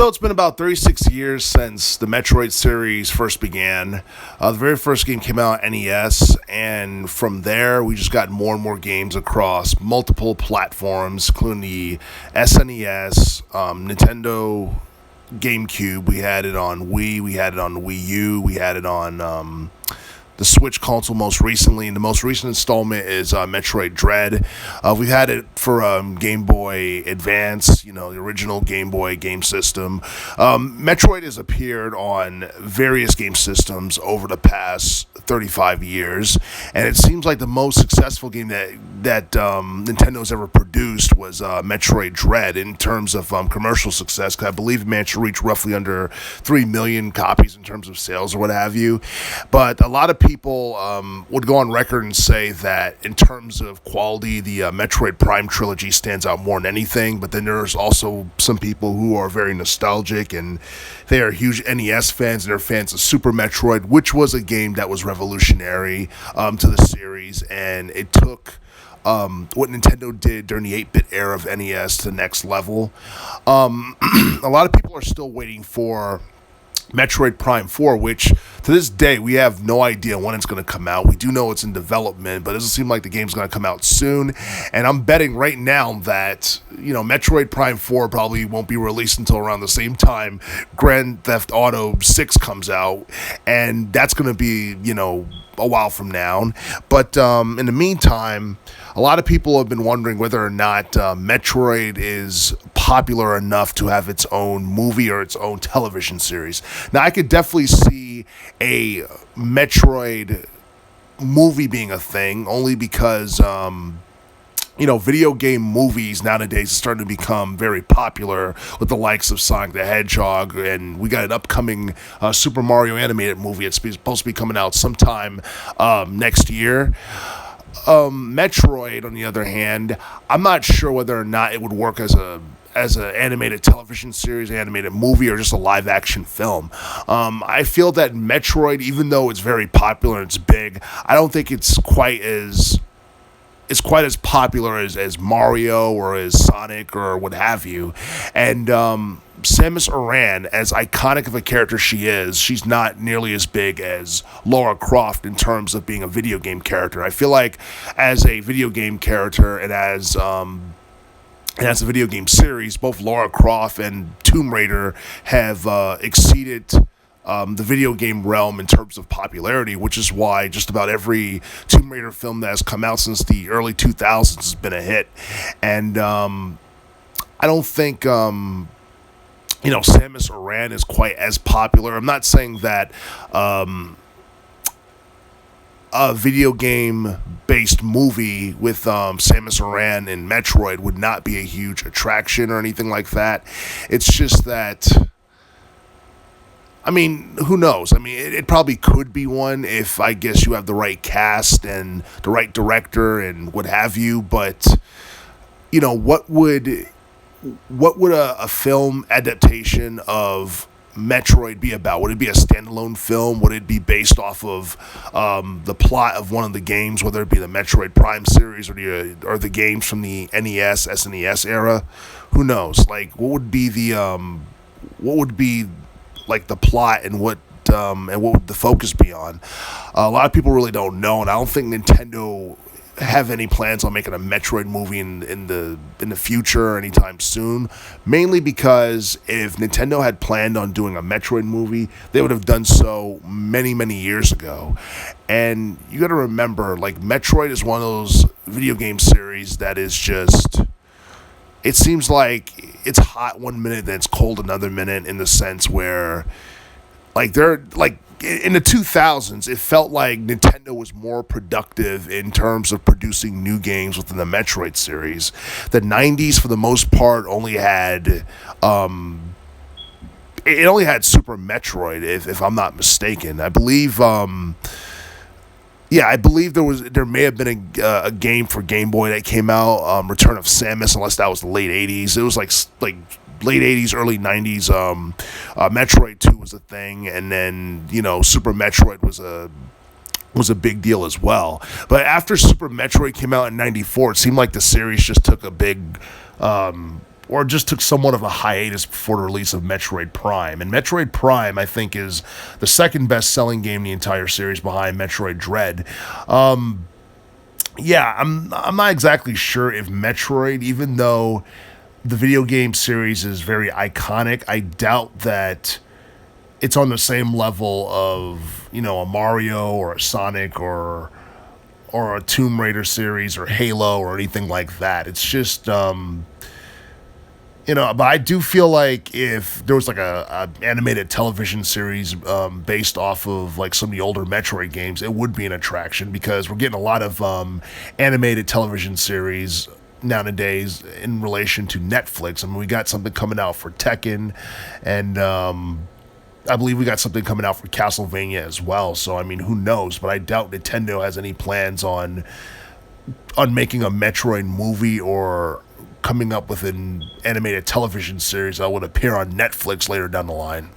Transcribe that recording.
So it's been about 36 years since the Metroid series first began. The very first game came out on NES, and from there we just got more and more games across multiple platforms, including the SNES, Nintendo GameCube. We had it on Wii, we had it on Wii U, we had it on the Switch console most recently, and the most recent installment is Metroid Dread. We've had it for Game Boy Advance, the original Game Boy game system. Metroid has appeared on various game systems over the past 35 years, and it seems like the most successful game that Nintendo's ever produced was Metroid Dread in terms of commercial success, because I believe it managed to reach roughly under 3 million copies in terms of sales or what have you. But a lot of people would go on record and say that in terms of quality, the Metroid Prime trilogy stands out more than anything. But then there's also some people who are very nostalgic, and they are huge NES fans, and they're fans of Super Metroid, which was a game that was revolutionary to the series, and it took what Nintendo did during the 8-bit era of NES to the next level. A lot of people are still waiting for Metroid Prime 4, which to this day we have no idea when it's going to come out. We do know it's in development, but it doesn't seem like the game's going to come out soon. And I'm betting right now that Metroid Prime 4 probably won't be released until around the same time Grand Theft Auto 6 comes out, and that's going to be a while from now. But in the meantime, a lot of people have been wondering whether or not Metroid is popular enough to have its own movie or its own television series. Now, I could definitely see a Metroid movie being a thing, only because video game movies nowadays are starting to become very popular with the likes of Sonic the Hedgehog, and we got an upcoming Super Mario animated movie. It's supposed to be coming out sometime next year. Metroid, on the other hand, I'm not sure whether or not it would work as an animated television series, animated movie, or just a live action film. I feel that Metroid, even though it's very popular and it's big, I don't think it's quite as popular as Mario or as Sonic or what have you. And Samus Aran, as iconic of a character she is, she's not nearly as big as Lara Croft in terms of being a video game character. I feel like as a video game character and as a video game series, both Lara Croft and Tomb Raider have exceeded the video game realm in terms of popularity, which is why just about every Tomb Raider film that has come out since the early 2000s has been a hit. And I don't think Samus Aran is quite as popular. I'm not saying that a video game based movie with Samus Aran and Metroid would not be a huge attraction or anything like that. It's just that, who knows? It probably could be one if, I guess, you have the right cast and the right director and what have you. But, what would a film adaptation of Metroid be about? Would it be a standalone film? Would it be based off of the plot of one of the games, whether it be the Metroid Prime series or the games from the NES, SNES era? Who knows? What would be the plot and what would the focus be on? A lot of people really don't know, and I don't think Nintendo have any plans on making a Metroid movie in the future or anytime soon, mainly because if Nintendo had planned on doing a Metroid movie, they would have done so many years ago. And you got to remember, Metroid is one of those video game series that is just, it seems like it's hot one minute, then it's cold another minute, in the sense where, in the 2000s, it felt like Nintendo was more productive in terms of producing new games within the Metroid series. The 90s, for the most part, only had it only had Super Metroid, if I'm not mistaken. I believe there may have been a game for Game Boy that came out, Return of Samus, unless that was the late 80s. It was like late 80s, early 90s. Metroid 2 was a thing, and then Super Metroid was a big deal as well. But after Super Metroid came out in 94, it seemed like the series just took a big or just took somewhat of a hiatus before the release of Metroid Prime. And Metroid Prime, I think, is the second best-selling game in the entire series behind Metroid Dread. Yeah, I'm not exactly sure if Metroid, even though the video game series is very iconic, I doubt that it's on the same level of, you know, a Mario or a Sonic or a Tomb Raider series or Halo or anything like that. It's just you know, but I do feel like if there was like a animated television series based off of like some of the older Metroid games, it would be an attraction because we're getting a lot of animated television series nowadays in relation to Netflix. I mean, we got something coming out for Tekken, and I believe we got something coming out for Castlevania as well. So I mean, who knows? But I doubt Nintendo has any plans on making a Metroid movie or coming up with an animated television series that would appear on Netflix later down the line.